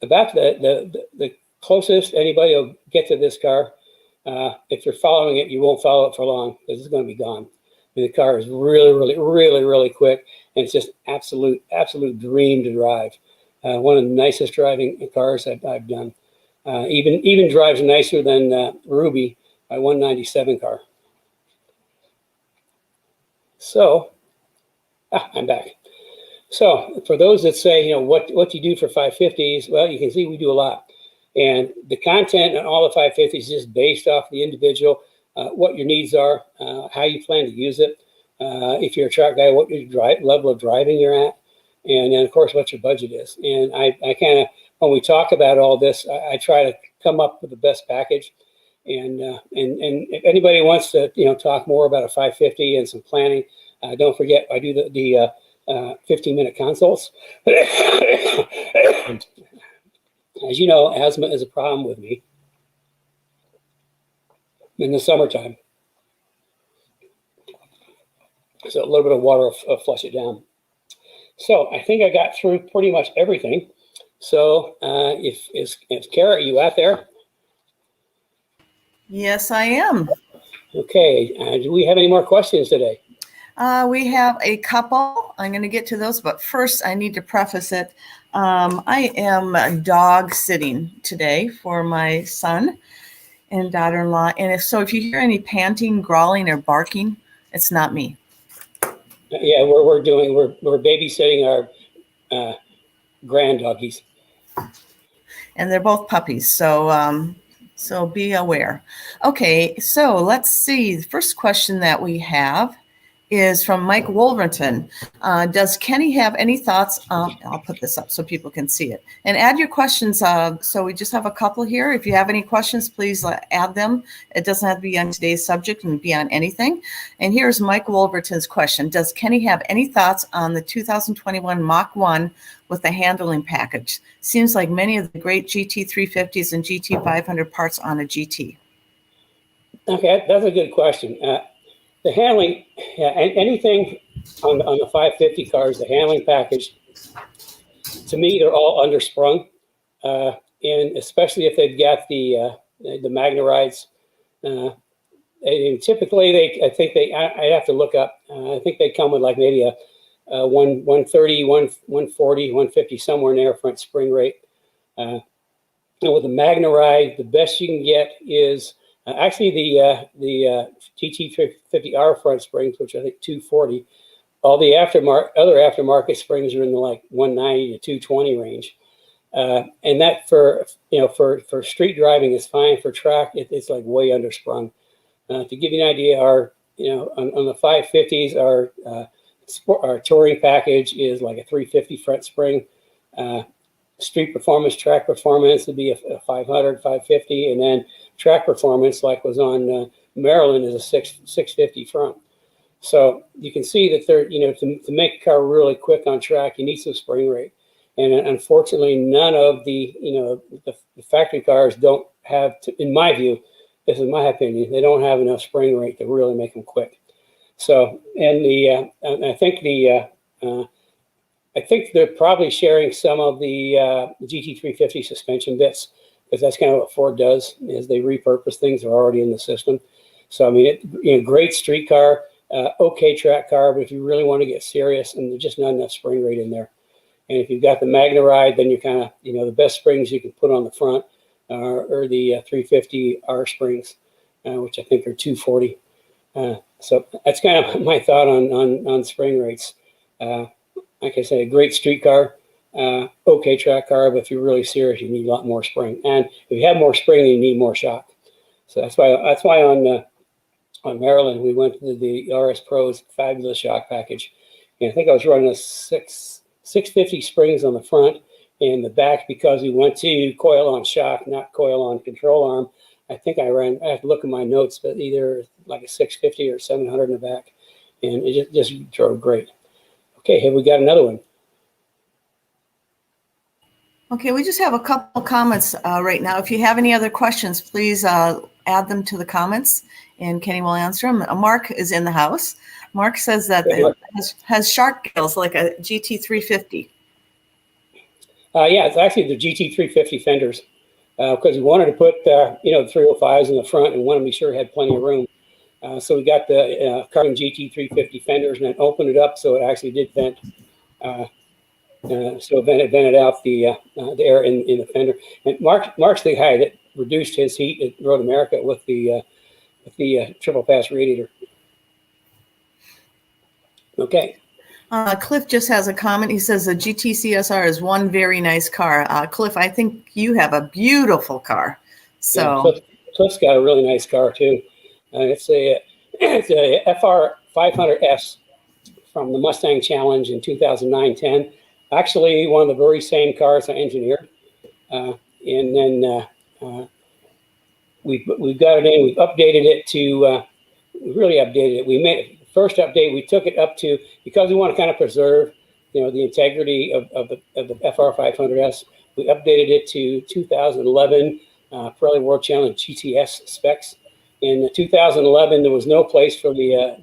about the closest anybody will get to this car. If you're following it, you won't follow it for long because it's going to be gone. I mean, the car is really, really, really, really quick, and it's just absolute dream to drive. One of the nicest driving cars I've done. Even drives nicer than Ruby, my 197 car. So, I'm back. So for those that say, what do you do for 550s? Well, you can see we do a lot. And the content on all the 550s is just based off the individual, what your needs are, how you plan to use it. If you're a track guy, what your level of driving you're at. And then, of course, what your budget is. And I kind of, when we talk about all this, I try to come up with the best package. And if anybody wants to, talk more about a 550 and some planning, don't forget, I do the 15-minute consults. As you know, asthma is a problem with me in the summertime. So a little bit of water will flush it down. So I think I got through pretty much everything. So if Kara, are you out there? Yes, I am. Okay. Do we have any more questions today? We have a couple. I'm going to get to those, but first I need to preface it. I am dog sitting today for my son and daughter-in-law, and if you hear any panting, growling, or barking, it's not me. Yeah, we're babysitting our grand doggies, and they're both puppies, so so be aware. Okay, so let's see. The first question that we have is from Mike Wolverton. Does Kenny have any thoughts? I'll put this up so people can see it. And add your questions. So we just have a couple here. If you have any questions, please add them. It doesn't have to be on today's subject and be on anything. And here's Mike Wolverton's question. Does Kenny have any thoughts on the 2021 Mach 1 with the handling package? Seems like many of the great GT350s and GT500 parts on a GT. Okay, that's a good question. The handling, anything on the 550 cars, the handling package, to me, they're all undersprung, and especially if they've got the Magnerides. And typically, I have to look up. I think they come with like maybe a 130, 140, 150, somewhere in there front spring rate. And with the Magneride, the best you can get is actually the GT350R front springs, which I think 240. All the other aftermarket springs are in the like 190 to 220 range, and that for street driving is fine. For track, it's like way undersprung. To give you an idea, on the 550s, our touring package is like a 350 front spring. Street performance, track performance would be a 500, 550, and then track performance, like was on Maryland, is a 650 front. So you can see that they're, to make a car really quick on track, you need some spring rate. And unfortunately, none of the factory cars don't have, in my view, this is my opinion, they don't have enough spring rate to really make them quick. So, and I think they're probably sharing some of the GT350 suspension bits, because that's kind of what Ford does, is they repurpose things that are already in the system. So, I mean, great street car, okay track car, but if you really want to get serious, and there's just not enough spring rate in there. And if you've got the Magneride, then you're kind of, the best springs you can put on the front are the 350R springs, which I think are 240. So that's kind of my thought on spring rates. Like I said, a great street car, okay track car, but if you're really serious, you need a lot more spring. And if you have more spring, you need more shock. So that's why on Maryland we went to the RS Pro's fabulous shock package. And I think I was running a 650 springs on the front, and the back, because we went to coil on shock, not coil on control arm. I think I have to look at my notes, but either like a 650 or 700 in the back, and it just drove great. Okay, here we got another one. Okay, we just have a couple comments right now. If you have any other questions, please add them to the comments, and Kenny will answer them. Mark is in the house. Mark says that it has shark gills like a GT350. Yeah, it's actually the GT350 fenders, because we wanted to put the 305s in the front and wanted to be sure it had plenty of room. So we got the carbon GT350 fenders and then opened it up so it actually did vent. So it vented out the air in the fender. And Mark's the guy that reduced his heat at Road America with the triple pass radiator. Okay. Cliff just has a comment. He says the GT CSR is one very nice car. Cliff, I think you have a beautiful car. So yeah, Cliff's got a really nice car too. It's a FR 500S from the Mustang Challenge in 2009-10. Actually, one of the very same cars I engineered. And then we've got it in. We've updated it to. We really updated it. We made first update. We took it up to, because we want to kind of preserve, the integrity of the FR 500S. We updated it to 2011 Pirelli World Challenge GTS specs. In 2011, there was no place for the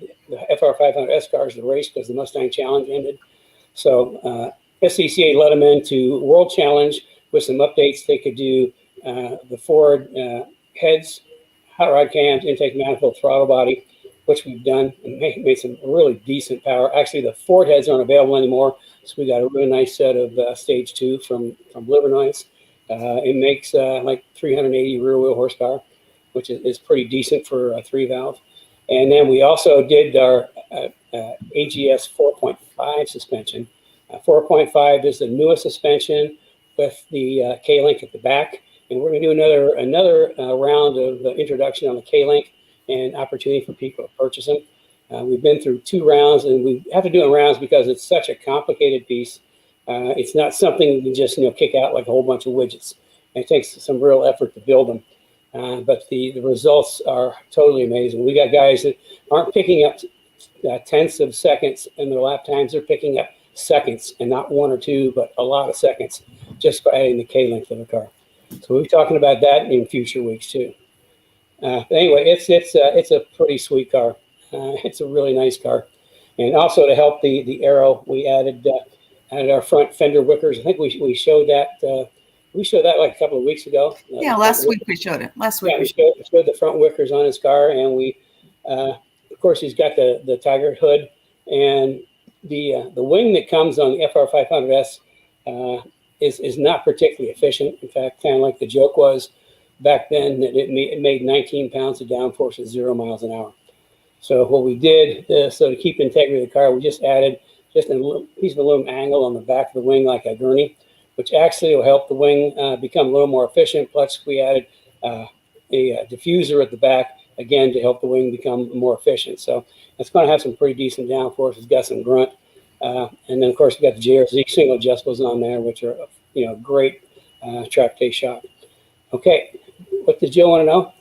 FR 500S cars to race because the Mustang Challenge ended. So SCCA let them into World Challenge with some updates. They could do the Ford heads, hot rod cams, intake manifold, throttle body. which we've done and made some really decent power. Actually, the Ford heads aren't available anymore, so we got a really nice set of stage 2 from Livernoise. It makes like 380 rear wheel horsepower, which is pretty decent for a 3-valve. And then we also did our AGS 4.5 suspension. 4.5 is the newest suspension with the K-Link at the back. And we're going to do another round of introduction on the K-Link and opportunity for people to purchase them. We've been through 2 rounds, and we have to do them rounds because it's such a complicated piece. It's not something you can just kick out like a whole bunch of widgets. And it takes some real effort to build them. But the results are totally amazing. We got guys that aren't picking up tenths of seconds in their lap times. They're picking up seconds, and not 1 or 2, but a lot of seconds just by adding the K-Link to the car. So we'll be talking about that in future weeks too. Anyway, it's a pretty sweet car. It's a really nice car. And also to help the aero, we added our front fender wickers. I think we showed that. We showed that like a couple of weeks ago. Yeah, last week we showed it. Last week we showed the front wickers on his car, and we, of course, he's got the Tiger hood, and the wing that comes on the FR500S is not particularly efficient. In fact, kind of like the joke was back then, that it made 19 pounds of downforce at 0 miles an hour. So what we did, so to keep the integrity of the car, we just added just a little piece of aluminum angle on the back of the wing like a gurney, which actually will help the wing become a little more efficient. Plus, we added a diffuser at the back, again, to help the wing become more efficient. So it's going to have some pretty decent downforce. It's got some grunt. And then, of course, we got the JRZ single adjustables on there, which are, great track day shock. Okay, what did Joe want to know?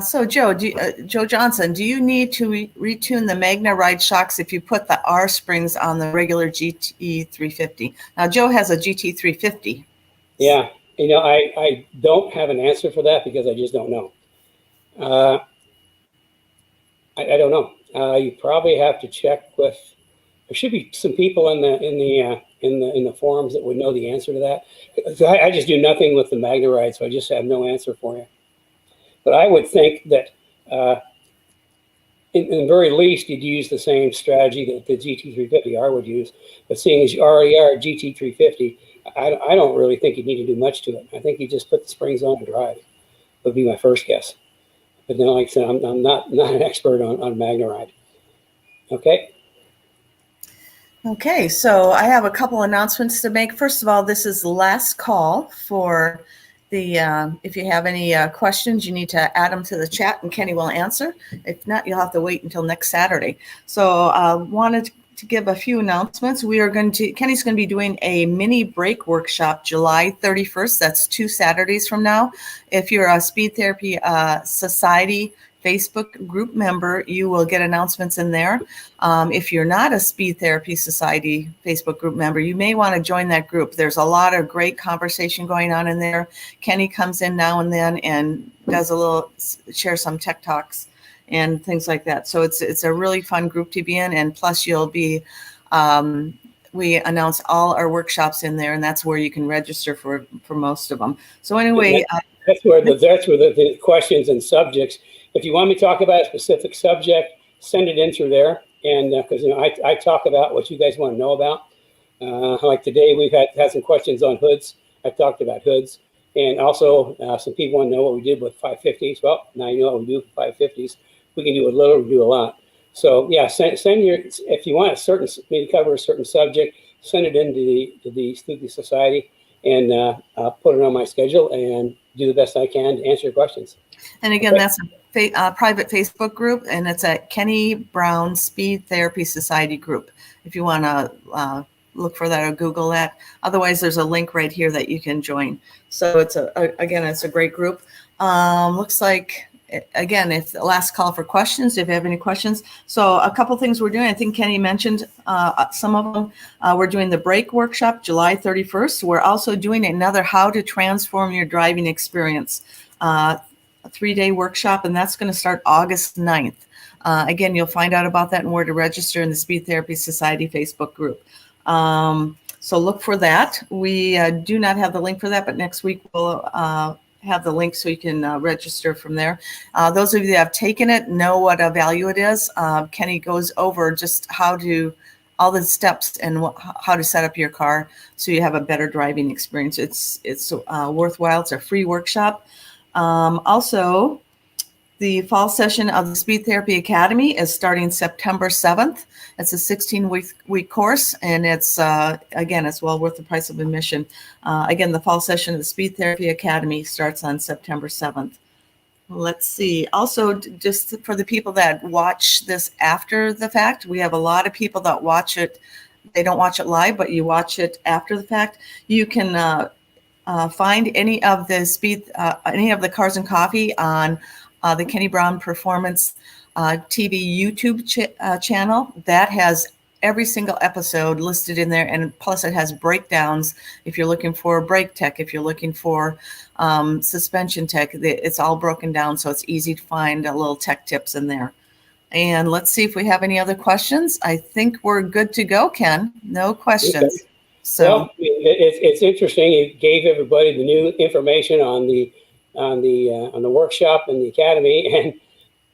So Joe, Joe Johnson, do you need to retune the Magna Ride shocks if you put the R springs on the regular GT350? Now, Joe has a GT350. Yeah, I don't have an answer for that because I just don't know. I don't know. You probably have to check with. There should be some people in the forums that would know the answer to that. I just do nothing with the Magna Ride, so I just have no answer for you. But I would think that, in the very least, you'd use the same strategy that the GT350R would use. But seeing as you already are a GT350, I don't really think you need to do much to it. I think you just put the springs on and drive. Would be my first guess. But then, like I said, I'm not an expert on Magna Ride. Okay. Okay, so I have a couple announcements to make. First of all, this is the last call for the, if you have any questions, you need to add them to the chat and Kenny will answer. If not, you'll have to wait until next Saturday. So wanted to give a few announcements. Kenny's going to be doing a mini brake workshop July 31st. That's 2 Saturdays from now. If you're a Speed Therapy Society Facebook group member, you will get announcements in there. If you're not a Speed Therapy Society Facebook group member, you may want to join that group. There's a lot of great conversation going on in there. Kenny comes in now and then and does share some tech talks and things like that. So it's a really fun group to be in. And plus you'll be, we announce all our workshops in there, and that's where you can register for most of them. So anyway, that's where the questions and subjects. If you want me to talk about a specific subject, send it in through there. And because I talk about what you guys want to know about. Like today, we've had some questions on hoods. I talked about hoods, and also some people want to know what we did with 550s. Well, now you know what we do with 550s. We can do a little, we do a lot. So yeah, send your, if you want me to cover a certain subject, send it into the society, and I'll put it on my schedule and do the best I can to answer your questions. And again, okay. That's a private Facebook group, and it's at Kenny Brown Speed Therapy Society group. If you want to look for that or Google that. Otherwise, there's a link right here that you can join. So it's it's a great group. Looks like, again, if the last call for questions, if you have any questions. So a couple things we're doing. I think Kenny mentioned some of them. We're doing the brake workshop July 31st. We're also doing another How to Transform Your Driving Experience, a 3-day workshop, and that's going to start August 9th. Again, you'll find out about that and where to register in the Speed Therapy Society Facebook group. So look for that. We do not have the link for that, but next week we'll have the link so you can register from there. Those of you that have taken it know what a value it is. Kenny goes over just all the steps and how to set up your car so you have a better driving experience. It's worthwhile. It's a free workshop. Also, the fall session of the Speed Therapy Academy is starting September 7th. It's a 16-week course, and it's, again, it's well worth the price of admission. Again, the fall session of the Speed Therapy Academy starts on September 7th. Let's see. Also, just for the people that watch this after the fact, we have a lot of people that watch it. They don't watch it live, but you watch it after the fact. You can find any of the Cars and Coffee on the Kenny Brown Performance TV YouTube channel. That has every single episode listed in there, and plus it has breakdowns if you're looking for brake tech, if you're looking for suspension tech. It's all broken down, so it's easy to find little tech tips in there. And let's see if we have any other questions. I think we're good to go, Ken. No questions. Okay. So well, it's interesting. You gave everybody the new information on the workshop and the academy, and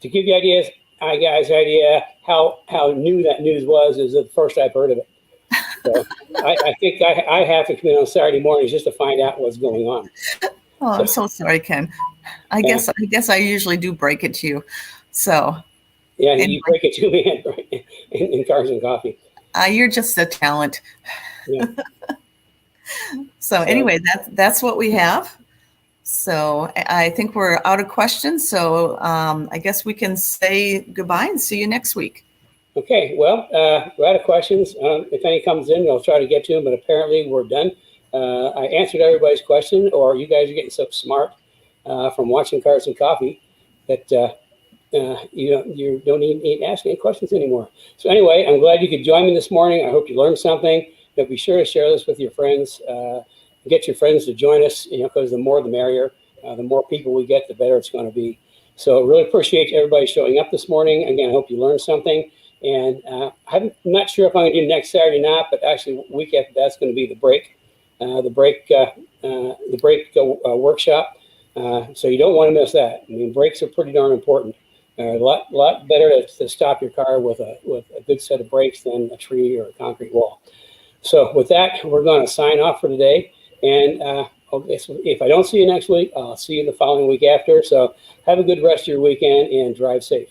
to give you ideas, idea how new that news was is the first I've heard of it. So I think I have to come in on Saturday mornings just to find out what's going on. Oh, I'm so sorry, Ken. I guess I usually do break it to you. So yeah, anyway. You break it to me in Cars and Coffee. You're just a talent. Yeah. So anyway, that's what we have. So I think we're out of questions. So I guess we can say goodbye and see you next week. Okay. Well, we're out of questions. If any comes in, I'll try to get to them. But apparently we're done. I answered everybody's question, or you guys are getting so smart from watching Cars and Coffee that you don't need to ask any questions anymore. So anyway, I'm glad you could join me this morning. I hope you learned something. But be sure to share this with your friends. Get your friends to join us, because the more the merrier. The more people we get, the better it's going to be. So really appreciate everybody showing up this morning. Again, I hope you learned something. And I'm not sure if I'm going to do next Saturday or not, but actually week after that's going to be the brake workshop. So you don't want to miss that. I mean, brakes are pretty darn important. A lot better to stop your car with a good set of brakes than a tree or a concrete wall. So with that, we're going to sign off for today. And if I don't see you next week, I'll see you the following week after. So have a good rest of your weekend and drive safe.